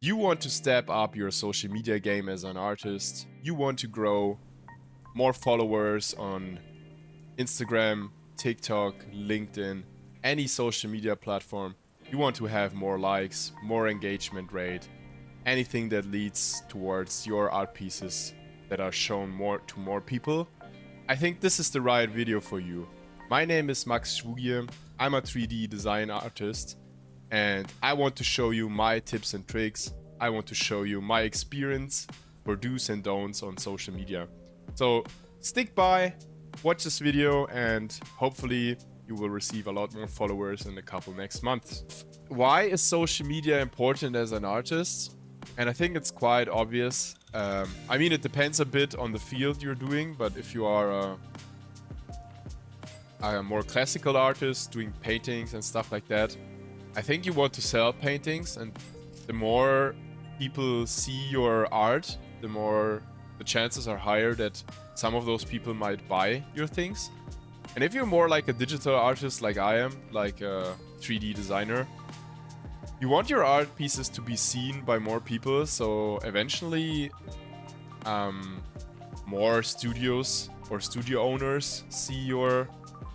You want to step up your social media game as an artist. You want to grow more followers on Instagram, TikTok, LinkedIn, any social media platform. You want to have more likes, more engagement rate, anything that leads towards your art pieces that are shown to more people. I think this is the right video for you. My name is Max Schwugier. I'm a 3D design artist and I want to show you my tips and tricks. I want to show you my experience for do's and don'ts on social media. So stick by, watch this video, and hopefully you will receive a lot more followers in a couple next months. Why is social media important as an artist? And I think it's quite obvious. I mean, it depends a bit on the field you're doing, but if you are a more classical artist doing paintings and stuff like that, I think you want to sell paintings, and the more people see your art, the more the chances are higher that some of those people might buy your things. And if you're more like a digital artist like I am, like a 3D designer, you want your art pieces to be seen by more people, so eventually more studios or studio owners see your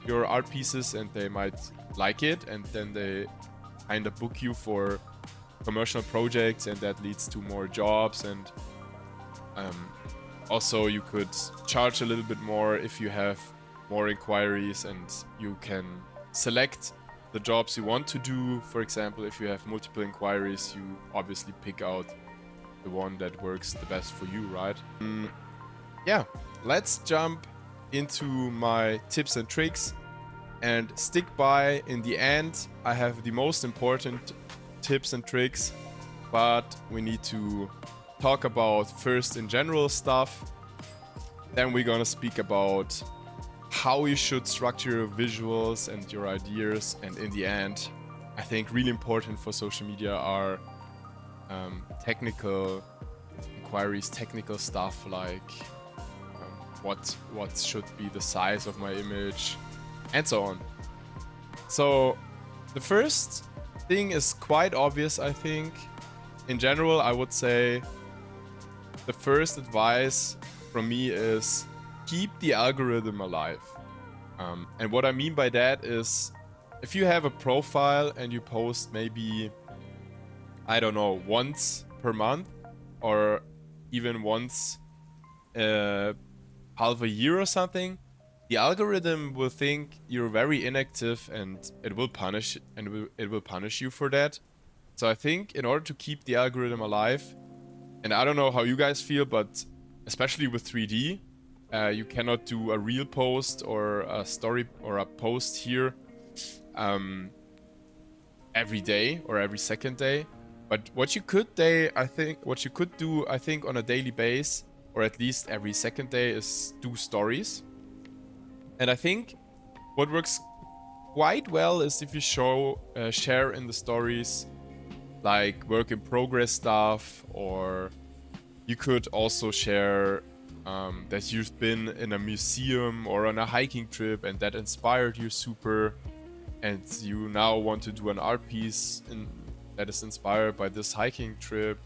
art pieces and they might like it, and then they kind of book you for commercial projects, and that leads to more jobs. And also you could charge a little bit more if you have more inquiries, and you can select the jobs you want to do. For example, if you have multiple inquiries, you obviously pick out the one that works the best for you, right? Yeah, let's jump into my tips and tricks and stick by. In the end, I have the most important tips and tricks, but we need to talk about first in general stuff. Then we're gonna speak about how you should structure your visuals and your ideas. And in the end, I think really important for social media are technical inquiries, technical stuff like what should be the size of my image and so on. So the first thing is quite obvious, I think. In general, I would say the first advice from me is keep the algorithm alive. And what I mean by that is, if you have a profile and you post maybe, I don't know, once per month or even once half a year or something, the algorithm will think you're very inactive and it will punish you for that. So I think in order to keep the algorithm alive, and I don't know how you guys feel, but especially with 3D, you cannot do a reel post or a story or a post here every day or every second day. But what you could do, I think, on a daily basis, or at least every second day, is do stories. And I think what works quite well is if you share in the stories like work in progress stuff, or you could also share that you've been in a museum or on a hiking trip and that inspired you super, and you now want to do an art piece that is inspired by this hiking trip.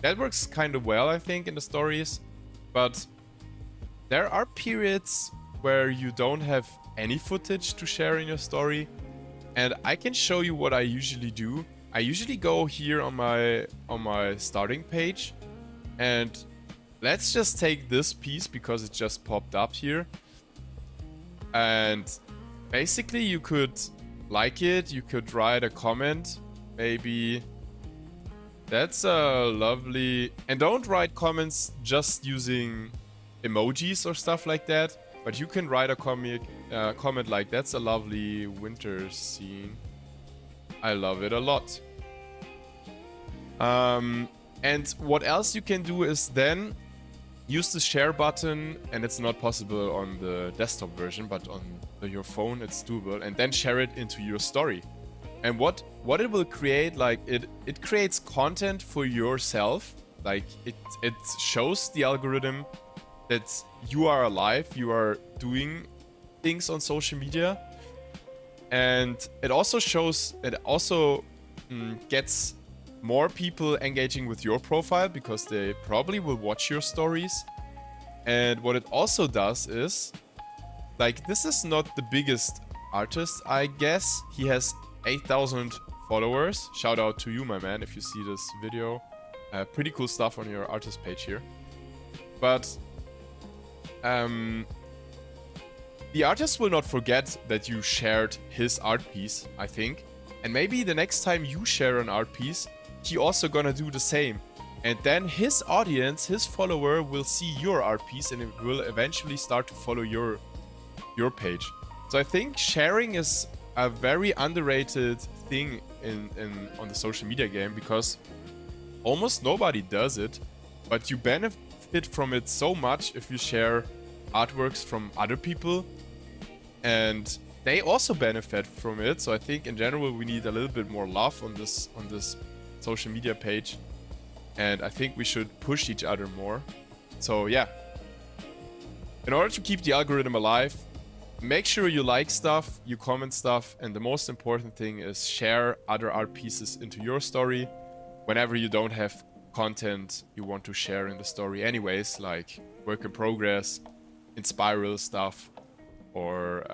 That works kind of well, I think, in the stories. But there are periods where you don't have any footage to share in your story, and I can show you what I usually do. I usually go here on my starting page, and let's just take this piece because it just popped up here. And basically you could like it, you could write a comment, maybe that's a lovely, and don't write comments just using emojis or stuff like that, but you can write a comment like, that's a lovely winter scene, I love it a lot. And what else you can do is then use the share button, and it's not possible on the desktop version, but on your phone it's doable, and then share it into your story. And what it will create, like it creates content for yourself. Like it shows the algorithm that you are alive, you are doing things on social media, and it also gets more people engaging with your profile because they probably will watch your stories. And what it also does is, like, this is not the biggest artist, I guess. He has 8,000 followers. Shout out to you, my man, if you see this video. Pretty cool stuff on your artist page here. But the artist will not forget that you shared his art piece, I think. And maybe the next time you share an art piece, he also gonna do the same. And then his audience, his follower, will see your art piece and it will eventually start to follow your page. So I think sharing is a very underrated thing on the social media game, because almost nobody does it, but you benefit from it so much if you share artworks from other people, and they also benefit from it. So I think in general we need a little bit more love on this social media page, and I think we should push each other more. So yeah, in order to keep the algorithm alive, make sure you like stuff, you comment stuff, and the most important thing is share other art pieces into your story whenever you don't have content you want to share in the story anyways, like work in progress, in spiral stuff, or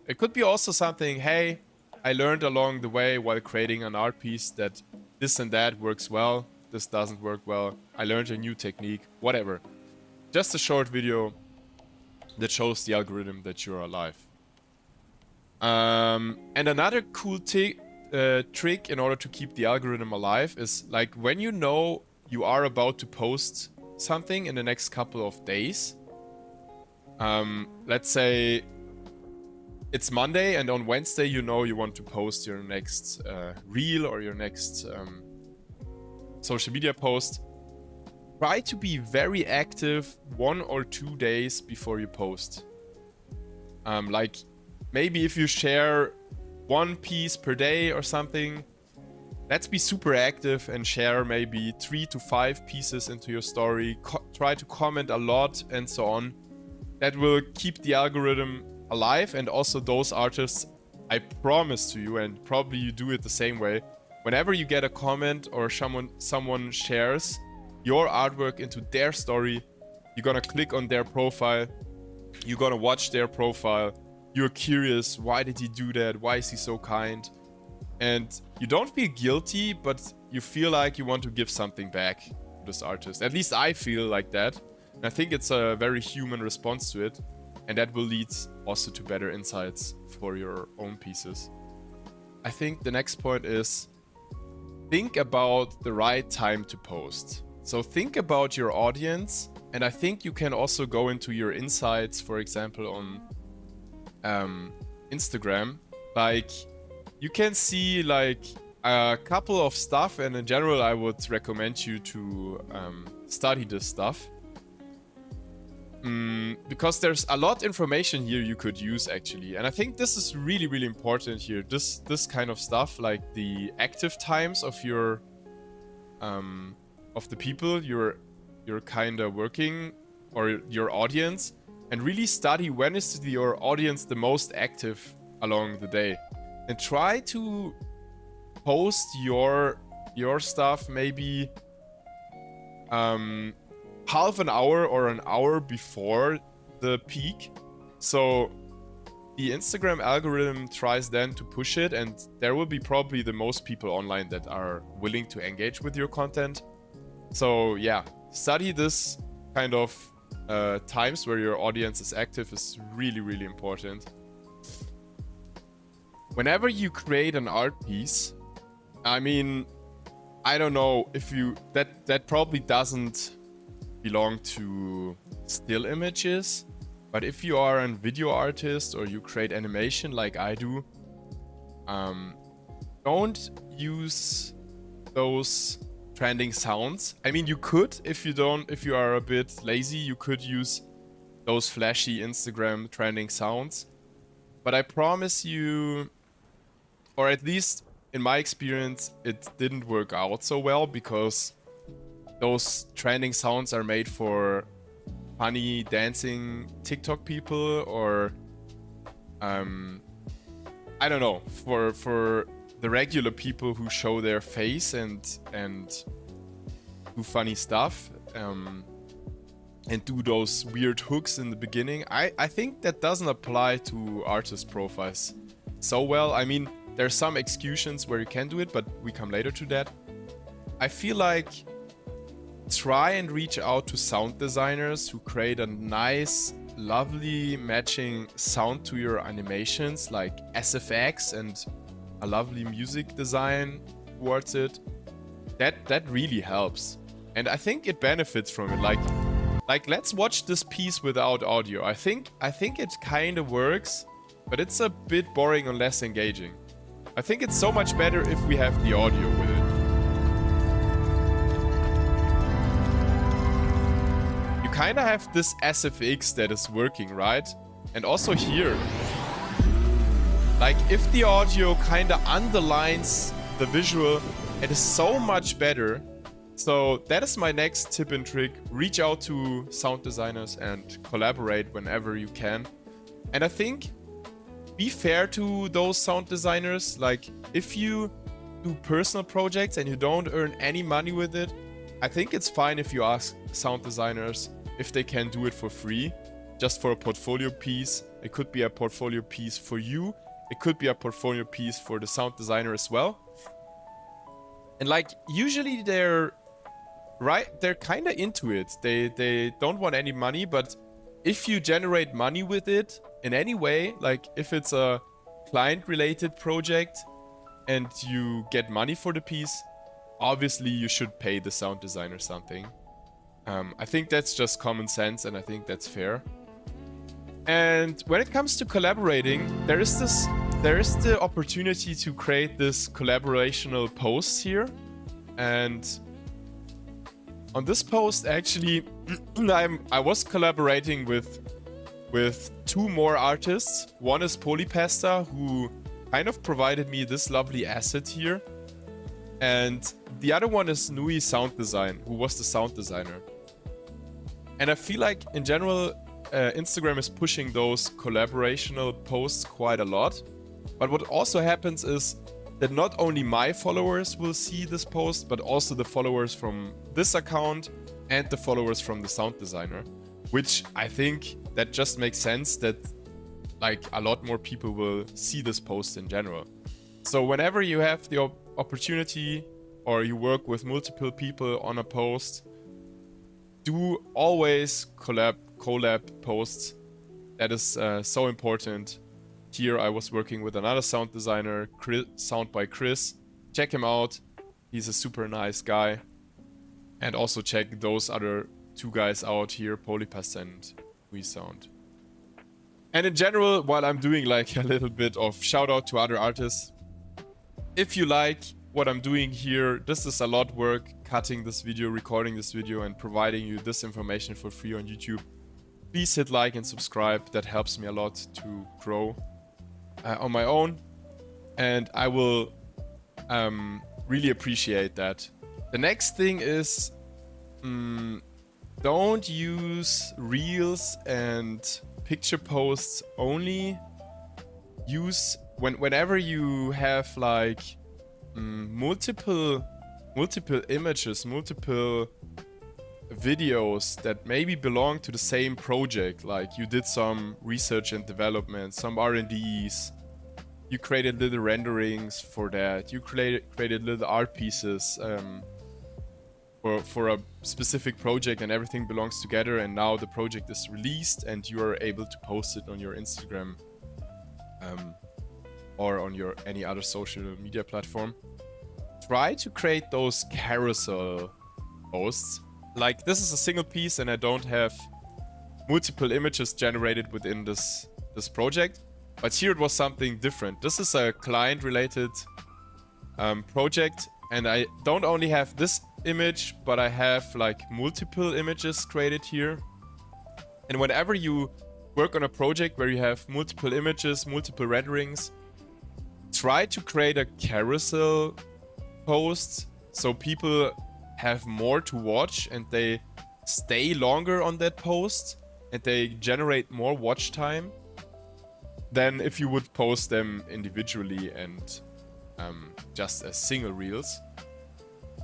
it could be also something, hey, I learned along the way while creating an art piece that this and that works well, this doesn't work well, I learned a new technique, whatever. Just a short video that shows the algorithm that you're alive. And another cool trick in order to keep the algorithm alive is, like, when you know you are about to post something in the next couple of days. Let's say it's Monday and on Wednesday you know you want to post your next reel or your next social media post. Try to be very active 1 or 2 days before you post. Like, maybe if you share 1 piece per day or something, let's be super active and share maybe 3 to 5 pieces into your story. Try to comment a lot and so on. That will keep the algorithm alive, and also those artists, I promise to you, and probably you do it the same way, whenever you get a comment or someone shares your artwork into their story, you're gonna click on their profile, you're gonna watch their profile, you're curious, why did he do that, why is he so kind, and you don't feel guilty, but you feel like you want to give something back to this artist. At least I feel like that, and I think it's a very human response to it, and that will lead also to better insights for your own pieces. I think the next point is, think about the right time to post. So think about your audience, and I think you can also go into your insights, for example, on Instagram. Like, you can see like a couple of stuff, and in general I would recommend you to study this stuff. Because there's a lot of information here you could use actually, and I think this is really, really important here. This kind of stuff, like the active times of your of the people you're kind of working, or your audience, and really study when is your audience the most active along the day, and try to post your stuff maybe half an hour or an hour before the peak. So the Instagram algorithm tries then to push it, and there will be probably the most people online that are willing to engage with your content. So yeah, study this kind of times where your audience is active is really, really important. Whenever you create an art piece, I mean, I don't know if you, that probably doesn't belong to still images, but if you are a video artist or you create animation like I do, don't use those trending sounds. I mean, you could, if you are a bit lazy, you could use those flashy Instagram trending sounds, but I promise you, or at least in my experience, it didn't work out so well, because those trending sounds are made for funny dancing TikTok people, or I don't know, for the regular people who show their face and do funny stuff, and do those weird hooks in the beginning. I think that doesn't apply to artist profiles so well. I mean, there's some executions where you can do it, but we come later to that. I feel like try and reach out to sound designers who create a nice, lovely matching sound to your animations, like SFX and a lovely music design towards it. That really helps. And I think it benefits from it. Like let's watch this piece without audio. I think it kind of works, but it's a bit boring and less engaging. I think it's so much better if we have the audio with it. You kind of have this SFX that is working, right? And also here, like if the audio kind of underlines the visual, it is so much better. So that is my next tip and trick. Reach out to sound designers and collaborate whenever you can. And I think be fair to those sound designers. Like if you do personal projects and you don't earn any money with it, I think it's fine if you ask sound designers if they can do it for free, just for a portfolio piece. It could be a portfolio piece for you. It could be a portfolio piece for the sound designer as well. And like usually they're kind of into it. They don't want any money, but if you generate money with it in any way, like if it's a client-related project and you get money for the piece, obviously you should pay the sound designer something. I think that's just common sense, and I think that's fair. And when it comes to collaborating, there is the opportunity to create this collaborational posts here. And on this post, actually, I was collaborating with two more artists. One is Polypasta, who kind of provided me this lovely asset here. And the other one is Nui Sound Design, who was the sound designer. And I feel like, in general, Instagram is pushing those collaborational posts quite a lot. But what also happens is that not only my followers will see this post, but also the followers from this account and the followers from the sound designer, which I think that just makes sense that like a lot more people will see this post in general. So whenever you have the opportunity or you work with multiple people on a post, do always collab posts. That is so important. Here I was working with another sound designer, Sound by Chris. Check him out. He's a super nice guy. And also check those other two guys out here, Polypasta and WeSound. And in general, while I'm doing like a little bit of shout out to other artists, if you like what I'm doing here, this is a lot of work, cutting this video, recording this video, and providing you this information for free on YouTube. Please hit like and subscribe. That helps me a lot to grow on my own, and I will really appreciate that. The next thing is don't use reels and picture posts only. Use whenever you have like multiple images, multiple videos that maybe belong to the same project. Like you did some research and development, some R&Ds, you created little renderings for that, you created little art pieces for a specific project, and everything belongs together, and now the project is released and you are able to post it on your Instagram or on your any other social media platform. Try to create those carousel posts. Like this is a single piece and I don't have multiple images generated within this project, but here it was something different. This is a client related project, and I don't only have this image, but I have like multiple images created here. And whenever you work on a project where you have multiple images, multiple renderings, try to create a carousel post so people have more to watch and they stay longer on that post and they generate more watch time than if you would post them individually and just as single reels,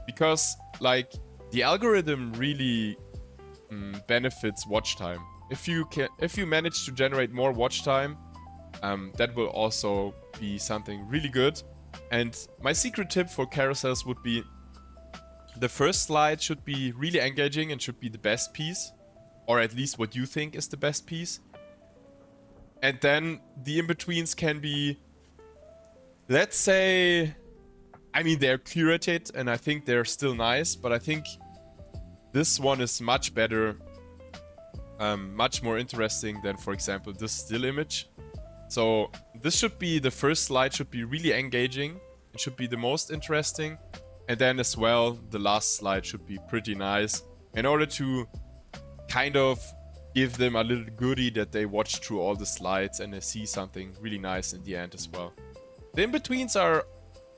because like the algorithm really benefits watch time. If you manage to generate more watch time, that will also be something really good. And my secret tip for carousels would be the first slide should be really engaging and should be the best piece, or at least what you think is the best piece. And then the in-betweens can be, let's say, I mean, they're curated and I think they're still nice, but I think this one is much better, much more interesting than, for example, this still image. So this should be, the first slide should be really engaging. It should be the most interesting. And then as well, the last slide should be pretty nice in order to kind of give them a little goodie that they watch through all the slides and they see something really nice in the end as well. The in-betweens are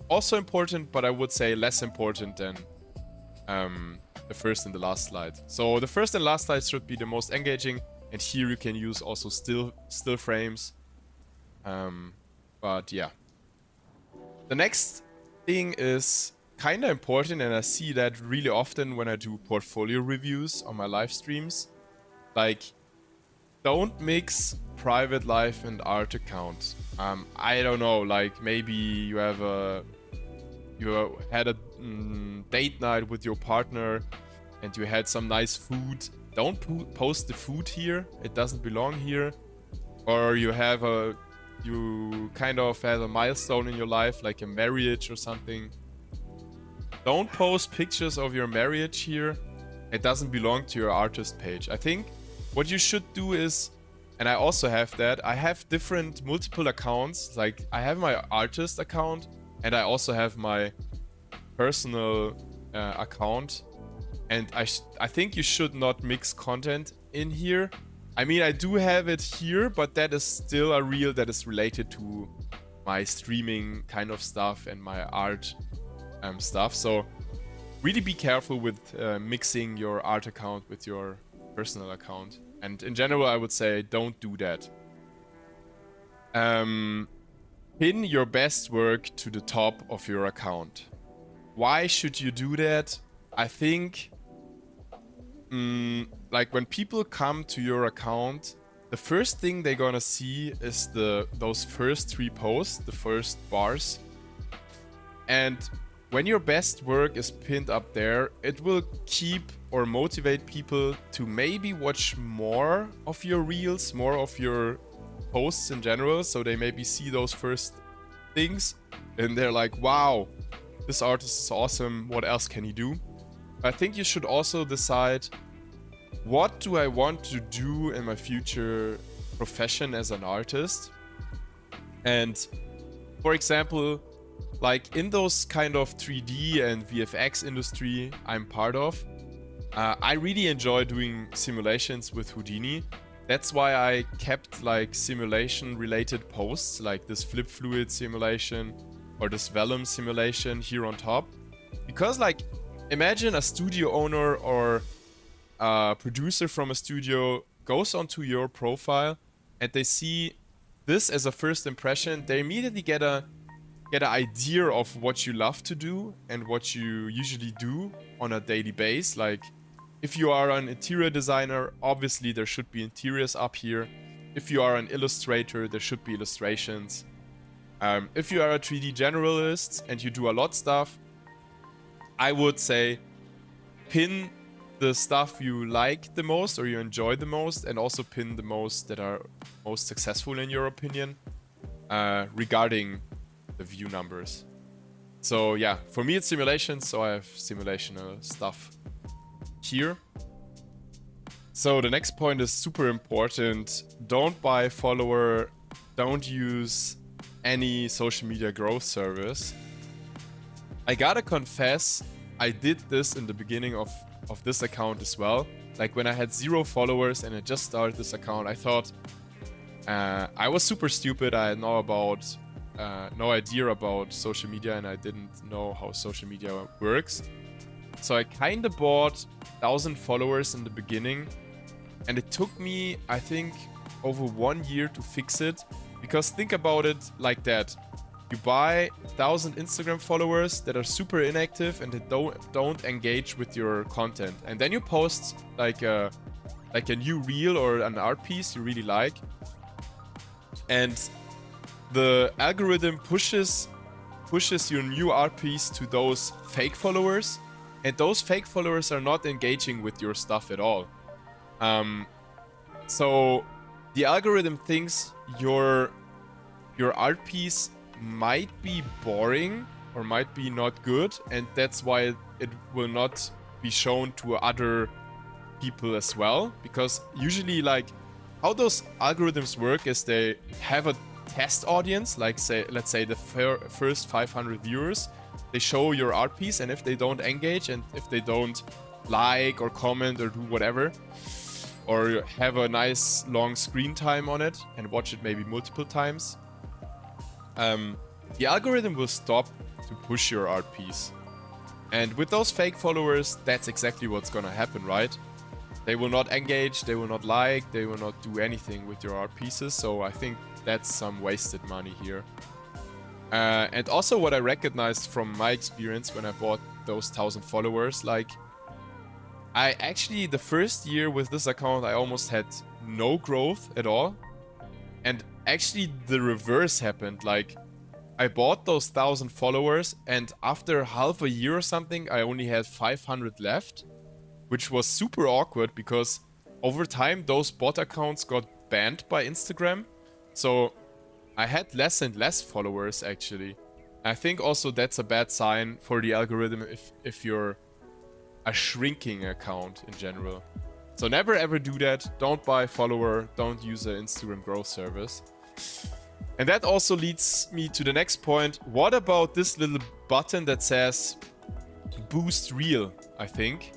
also important, but I would say less important than the first and the last slide. So the first and last slide should be the most engaging, and here you can use also still frames. But yeah. The next thing is kind of important, and I see that really often when I do portfolio reviews on my live streams. Like, don't mix private life and art account. I don't know, like maybe you had a date night with your partner and you had some nice food. Don't post the food here. It doesn't belong here. Or you kind of have a milestone in your life, like a marriage or something. Don't post pictures of your marriage here. It doesn't belong to your artist page. I think what you should do is, and I also have that, I have multiple accounts. Like I have my artist account and I also have my personal account. And I think you should not mix content in here. I mean, I do have it here, but that is still a reel that is related to my streaming kind of stuff and my art stuff. So really be careful with mixing your art account with your personal account. And in general, I would say don't do that. Pin your best work to the top of your account. Why should you do that? I think like when people come to your account, the first thing they're gonna see is those first 3 posts, the first bars. And when your best work is pinned up there, it will keep or motivate people to maybe watch more of your reels, more of your posts in general. So they maybe see those first things and they're like, wow, this artist is awesome. What else can he do? I think you should also decide, what do I want to do in my future profession as an artist? And for example, like in those kind of 3D and VFX industry I'm part of, I really enjoy doing simulations with Houdini. That's why I kept like simulation related posts, like this flip fluid simulation or this vellum simulation here on top. Because like, imagine a studio owner or a producer from a studio goes onto your profile and they see this as a first impression. They immediately get an idea of what you love to do and what you usually do on a daily basis. Like if you are an interior designer, obviously there should be interiors up here. If you are an illustrator, there should be illustrations. If you are a 3D generalist and you do a lot of stuff, I would say pin the stuff you like the most or you enjoy the most, and also pin the most that are most successful in your opinion regarding the view numbers. So yeah, for me it's simulations, so I have simulational stuff here. So the next point is super important. Don't buy follower, don't use any social media growth service. I gotta confess, I did this in the beginning of this account as well. Like when I had 0 followers and I just started this account, I thought I was super stupid. I had no idea about social media and I didn't know how social media works. So I kind of bought 1,000 followers in the beginning, and it took me, I think, over 1 year to fix it. Because think about it like that. you buy 1,000 Instagram followers that are super inactive and that don't engage with your content, and then you post like a new reel or an art piece you really like, and the algorithm pushes your new art piece to those fake followers, and those fake followers are not engaging with your stuff at all. So the algorithm thinks your art piece might be boring or might be not good, and that's why it will not be shown to other people as well. Because usually, like, how those algorithms work is they have a test audience, like let's say the first 500 viewers. They show your art piece, and if they don't engage and if they don't like or comment or do whatever, or have a nice long screen time on it and watch it maybe multiple times, the algorithm will stop to push your art piece. And with those fake followers, that's exactly what's gonna happen, right? They will not engage, they will not like, they will not do anything with your art pieces. So I think that's some wasted money here. And also what I recognized from my experience when I bought those 1,000 followers, like, I actually, the first year with this account, I almost had no growth at all. And actually the reverse happened. Like, I bought those 1,000 followers, and after half a year or something, I only had 500 left, which was super awkward because over time those bot accounts got banned by Instagram. So I had less and less followers actually. I think also that's a bad sign for the algorithm if you're a shrinking account in general. So never ever do that. Don't buy a follower. Don't use an Instagram growth service. And that also leads me to the next point. What about this little button that says boost reel? I think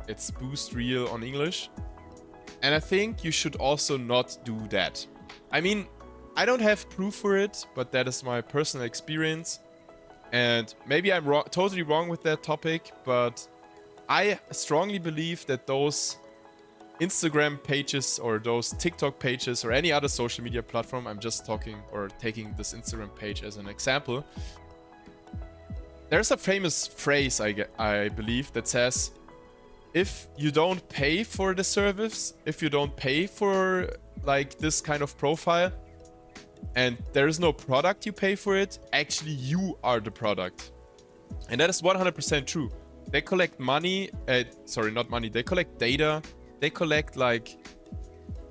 it's boost reel on English. And I think you should also not do that. I mean, I don't have proof for it, but that is my personal experience. And maybe I'm totally wrong with that topic, but I strongly believe that those Instagram pages or those TikTok pages or any other social media platform, I'm just talking or taking this Instagram page as an example. There's a famous phrase, I believe, that says, if you don't pay for the service, if you don't pay for like this kind of profile, and there is no product you pay for it, actually you are the product. And that is 100% true. They collect money, sorry, not money, they collect data. They collect, like,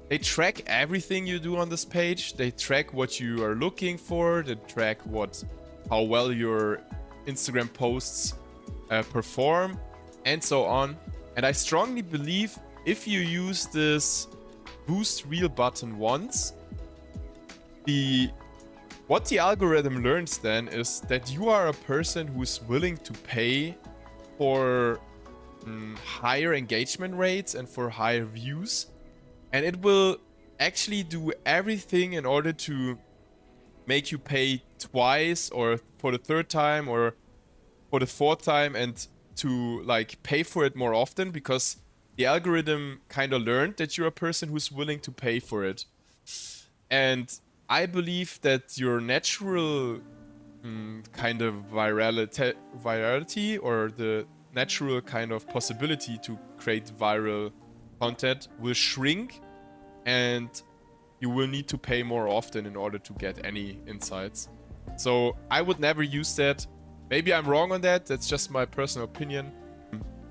they track everything you do on this page. They track what you are looking for. They track how well your Instagram posts perform, and so on. And I strongly believe if you use this boost reel button once, what the algorithm learns then is that you are a person who's willing to pay for higher engagement rates and for higher views, and it will actually do everything in order to make you pay twice or for the third time or for the fourth time, and to like pay for it more often, because the algorithm kind of learned that you're a person who's willing to pay for it. And I believe that your natural kind of virality or the natural kind of possibility to create viral content will shrink, and you will need to pay more often in order to get any insights. So I would never use that. Maybe I'm wrong on that. That's just my personal opinion.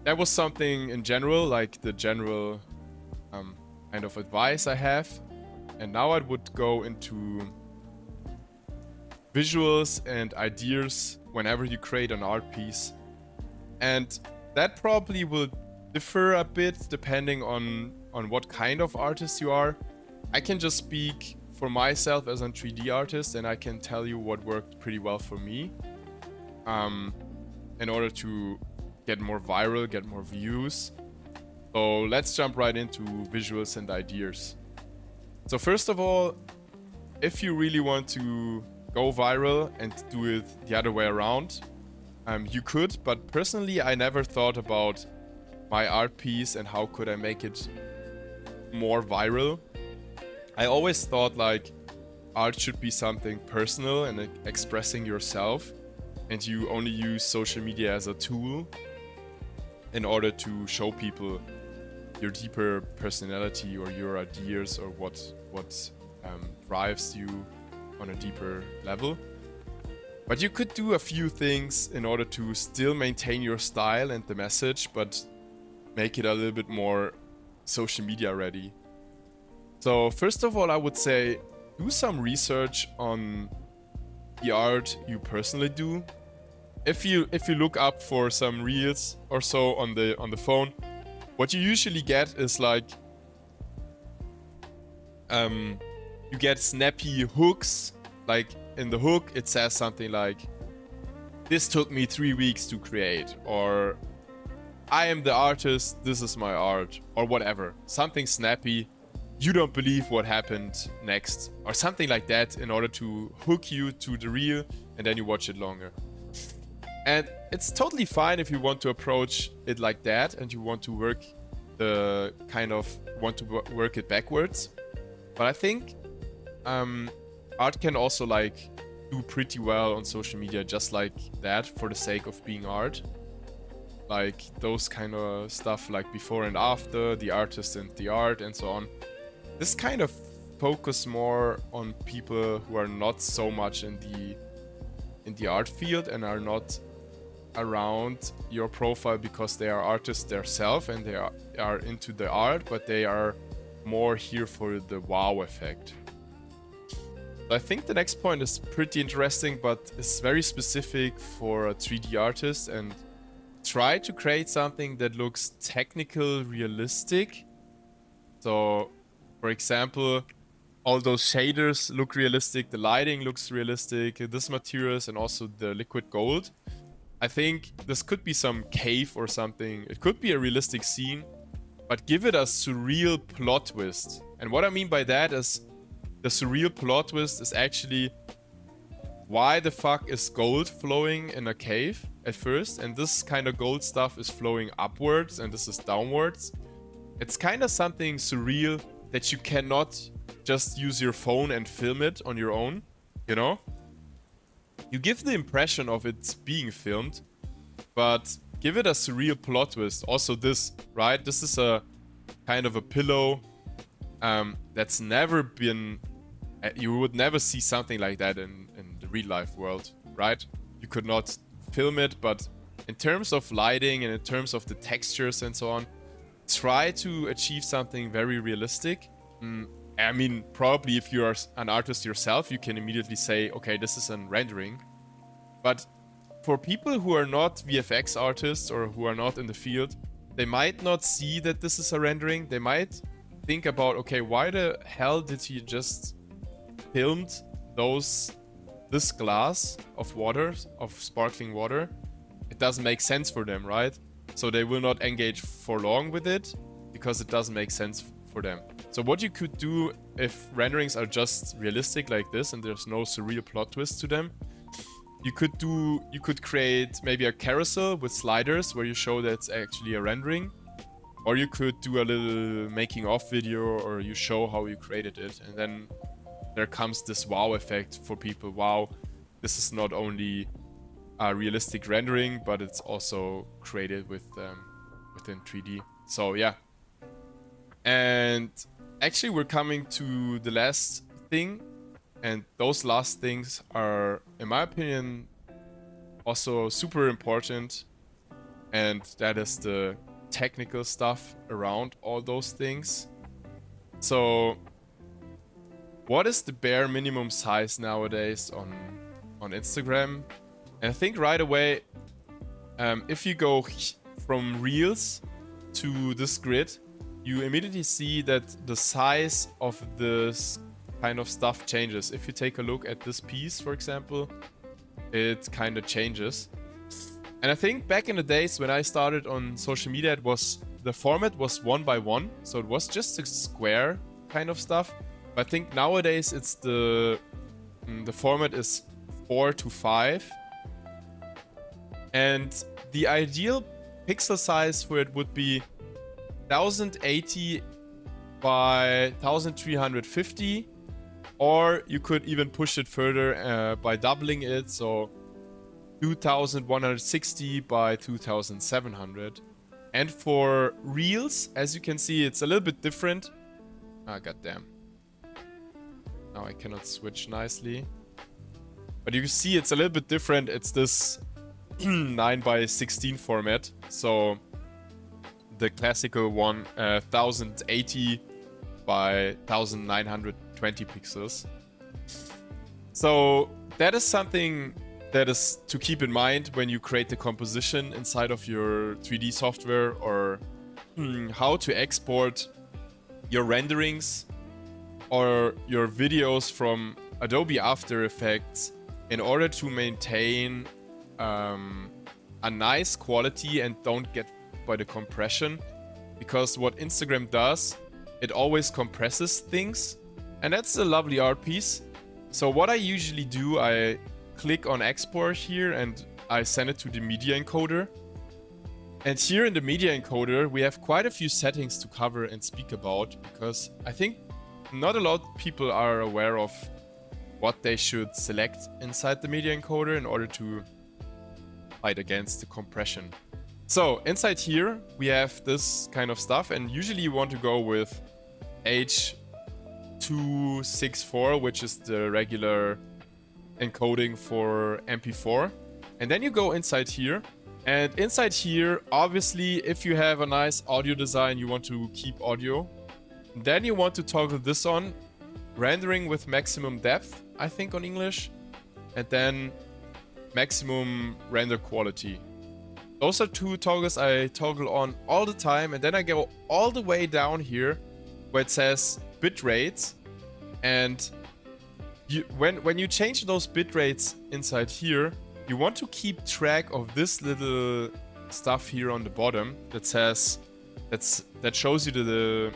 That was something in general, like the general kind of advice I have. And now I would go into visuals and ideas whenever you create an art piece. And that probably will differ a bit depending on what kind of artist you are. I can just speak for myself as a 3D artist, and I can tell you what worked pretty well for me in order to get more viral, get more views. So let's jump right into visuals and ideas. So first of all, if you really want to go viral and do it the other way around, you could, but personally I never thought about my art piece and how could I make it more viral. I always thought like, art should be something personal and expressing yourself, and you only use social media as a tool in order to show people your deeper personality or your ideas or what drives you on a deeper level. But you could do a few things in order to still maintain your style and the message, but make it a little bit more social media ready. So first of all, I would say do some research on the art you personally do. If you look up for some reels or so on the phone, what you usually get is like you get snappy hooks. Like in the hook it says something like, "This took me 3 weeks to create," or "I am the artist, this is my art," or whatever. Something snappy. "You don't believe what happened next," or something like that, in order to hook you to the reel, and then you watch it longer. And it's totally fine if you want to approach it like that and you want to work work it backwards. But I think art can also like do pretty well on social media just like that, for the sake of being art. Like those kind of stuff, like before and after, the artist and the art, and so on. This kind of focus more on people who are not so much in the art field and are not around your profile because they are artists themselves and they are into the art, but they are more here for the wow effect. I think the next point is pretty interesting, but it's very specific for a 3D artist, and try to create something that looks technical, realistic. So, for example, all those shaders look realistic, the lighting looks realistic, this materials, and also the liquid gold. I think this could be some cave or something. It could be a realistic scene, but give it a surreal plot twist. And what I mean by that is, the surreal plot twist is actually, why the fuck is gold flowing in a cave at first, and this kind of gold stuff is flowing upwards and this is downwards. It's kind of something surreal that you cannot just use your phone and film it on your own, you know? You give the impression of it being filmed, but give it a surreal plot twist. Also this, right? This is a kind of a pillow that's never been... You would never see something like that in the real life world, right? You could not film it, but in terms of lighting and in terms of the textures and so on, try to achieve something very realistic. I mean, probably if you are an artist yourself, you can immediately say, okay, this is a rendering. But for people who are not VFX artists or who are not in the field, they might not see that this is a rendering. They might think about, okay, why the hell did he just filmed this glass of water, of sparkling water? It doesn't make sense for them, right? So they will not engage for long with it because it doesn't make sense for them. So what you could do if renderings are just realistic like this and there's no surreal plot twist to them, you could create maybe a carousel with sliders where you show that it's actually a rendering, or you could do a little making of video, or you show how you created it, and then there comes this wow effect for people. Wow, this is not only a realistic rendering, but it's also created within 3D. So yeah. And actually we're coming to the last thing, and those last things are, in my opinion, also super important, and that is the technical stuff around all those things. So what is the bare minimum size nowadays on Instagram? And I think right away, if you go from Reels to this grid, you immediately see that the size of this kind of stuff changes. If you take a look at this piece, for example, it kind of changes. And I think back in the days when I started on social media, the format was 1x1, so it was just a square kind of stuff. But I think nowadays it's the format is 4:5, and the ideal pixel size for it would be 1080 by 1350 Or you could even push it further by doubling it, so 2160 by 2700. And for Reels, as you can see, it's a little bit different. Ah, goddamn. Now I cannot switch nicely. But you can see it's a little bit different. It's this 9 by 16 format. So the classical one, 1080 by 1920 pixels. So that is something that is to keep in mind when you create the composition inside of your 3D software, or how to export your renderings or your videos from Adobe After Effects in order to maintain a nice quality and don't get by the compression. Because what Instagram does, it always compresses things, and that's a lovely art piece. So what I usually do, I click on export here and I send it to the media encoder. And here in the media encoder, we have quite a few settings to cover and speak about, because I think not a lot of people are aware of what they should select inside the media encoder in order to fight against the compression. So inside here, we have this kind of stuff, and usually you want to go with H.264, which is the regular encoding for MP4. And then you go inside here, and inside here, obviously, if you have a nice audio design, you want to keep audio. Then you want to toggle this on, rendering with maximum depth, I think on English, and then maximum render quality. Those are two toggles I toggle on all the time, and then I go all the way down here where it says bit rates, and when you change those bit rates inside here, you want to keep track of this little stuff here on the bottom that says that shows you the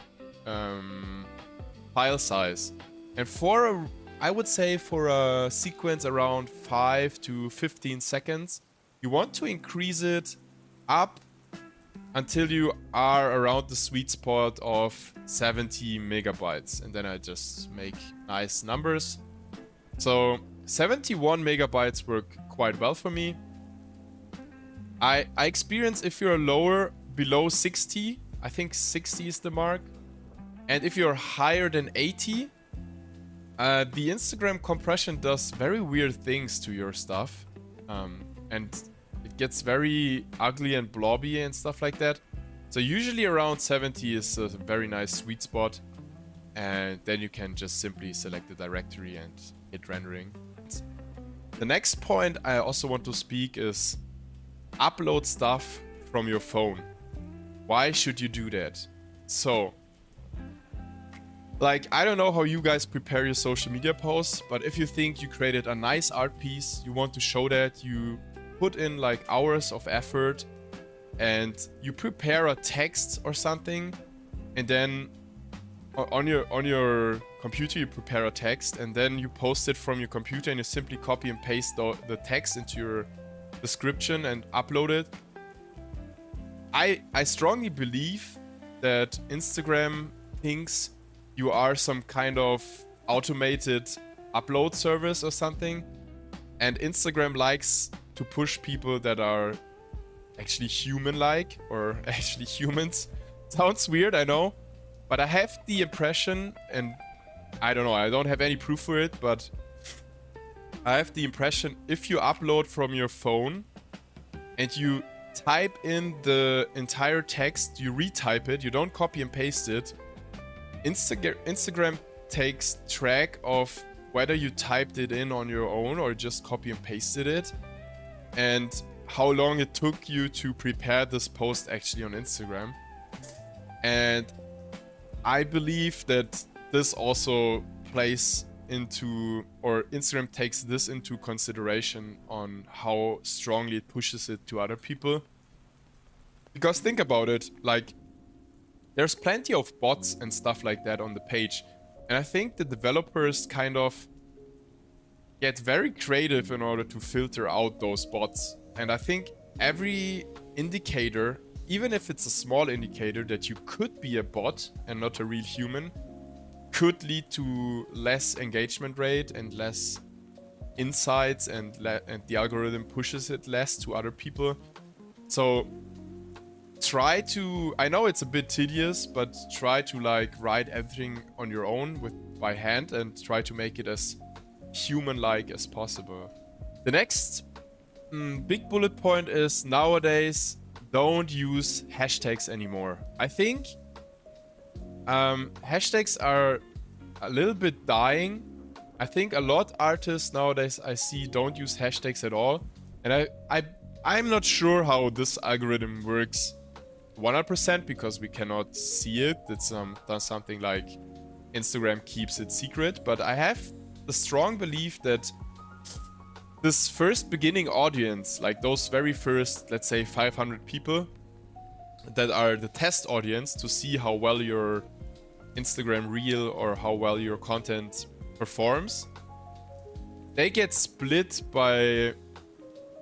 file size. And I would say for a sequence around 5 to 15 seconds, you want to increase it up until you are around the sweet spot of 70 megabytes. And then I just make nice numbers. So 71 megabytes work quite well for me. I experience if you're lower, below 60, I think 60 is the mark. And if you're higher than 80, the Instagram compression does very weird things to your stuff. And it gets very ugly and blobby and stuff like that. So usually around 70 is a very nice sweet spot. And then you can just simply select the directory and hit rendering. The next point I also want to speak is upload stuff from your phone. Why should you do that? So, like, I don't know how you guys prepare your social media posts, but if you think you created a nice art piece, you want to show that, you put in like hours of effort and you prepare a text or something, and then on your computer you prepare a text, and then you post it from your computer and you simply copy and paste the text into your description and upload it. I strongly believe that Instagram thinks you are some kind of automated upload service or something, and Instagram likes to push people that are actually human-like, or actually humans. Sounds weird, I know, but I have the impression, and I don't know, I don't have any proof for it, but I have the impression if you upload from your phone and you type in the entire text, you retype it, you don't copy and paste it, Instagram takes track of whether you typed it in on your own or just copy and pasted it, and how long it took you to prepare this post actually on Instagram. And I believe that this also plays into, or Instagram takes this into consideration on how strongly it pushes it to other people. Because think about it, like, there's plenty of bots and stuff like that on the page. And I think the developers kind of get very creative in order to filter out those bots. And I think every indicator, even if it's a small indicator that you could be a bot and not a real human, could lead to less engagement rate and less insights, and the algorithm pushes it less to other people. So try to, I know it's a bit tedious, but try to like write everything on your own by hand and try to make it as human-like as possible. The next big bullet point is nowadays don't use hashtags anymore. I think hashtags are a little bit dying. I think a lot artists nowadays I see don't use hashtags at all. And I'm not sure how this algorithm works 100% because we cannot see it. It's something like Instagram keeps it secret. But I have the strong belief that this first beginning audience, like those very first, let's say 500 people that are the test audience to see how well your Instagram reel or how well your content performs, they get split by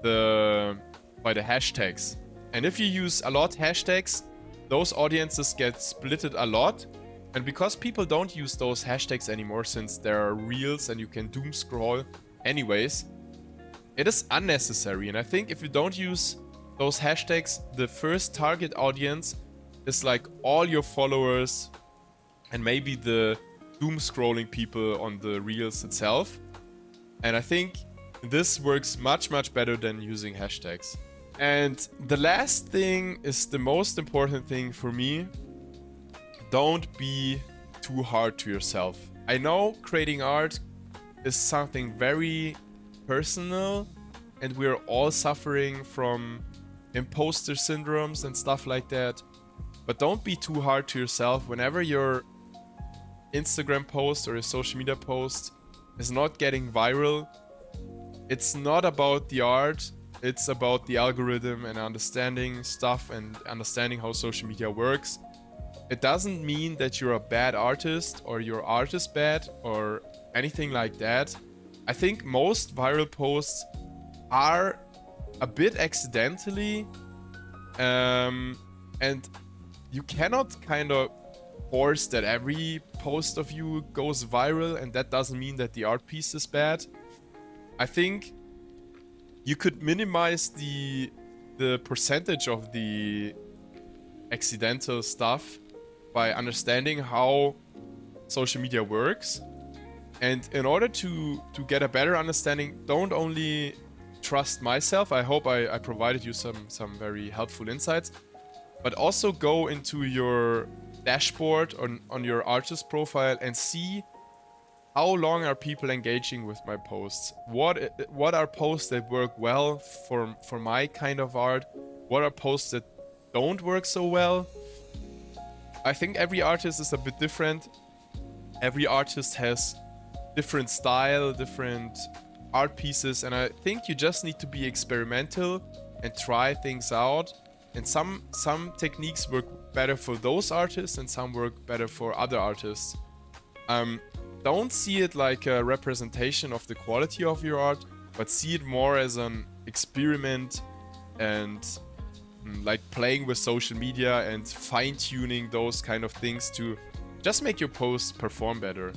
the hashtags. And if you use a lot hashtags, those audiences get splitted a lot. And because people don't use those hashtags anymore, since there are reels and you can doom scroll anyways, it is unnecessary. And I think if you don't use those hashtags, the first target audience is like all your followers and maybe the doom scrolling people on the reels itself. And I think this works much, much better than using hashtags. And the last thing is the most important thing for me. Don't be too hard to yourself. I know creating art is something very personal and we're all suffering from imposter syndromes and stuff like that. But don't be too hard to yourself whenever your Instagram post or your social media post is not getting viral. It's not about the art, it's about the algorithm and understanding stuff and understanding how social media works. It doesn't mean that you're a bad artist or your art is bad or anything like that. I think most viral posts are a bit accidentally, and you cannot kind of force that every post of you goes viral, and that doesn't mean that the art piece is bad. I think you could minimize the percentage of the accidental stuff by understanding how social media works. And in order to get a better understanding, don't only trust myself. I hope I provided you some very helpful insights, but also go into your dashboard on your artist profile and see how long are people engaging with my posts. What are posts that work well for my kind of art? What are posts that don't work so well? I think every artist is a bit different. Every artist has different style, different art pieces, and I think you just need to be experimental and try things out. And some techniques work better for those artists and some work better for other artists. Don't see it like a representation of the quality of your art, but see it more as an experiment and like playing with social media and fine-tuning those kind of things to just make your posts perform better.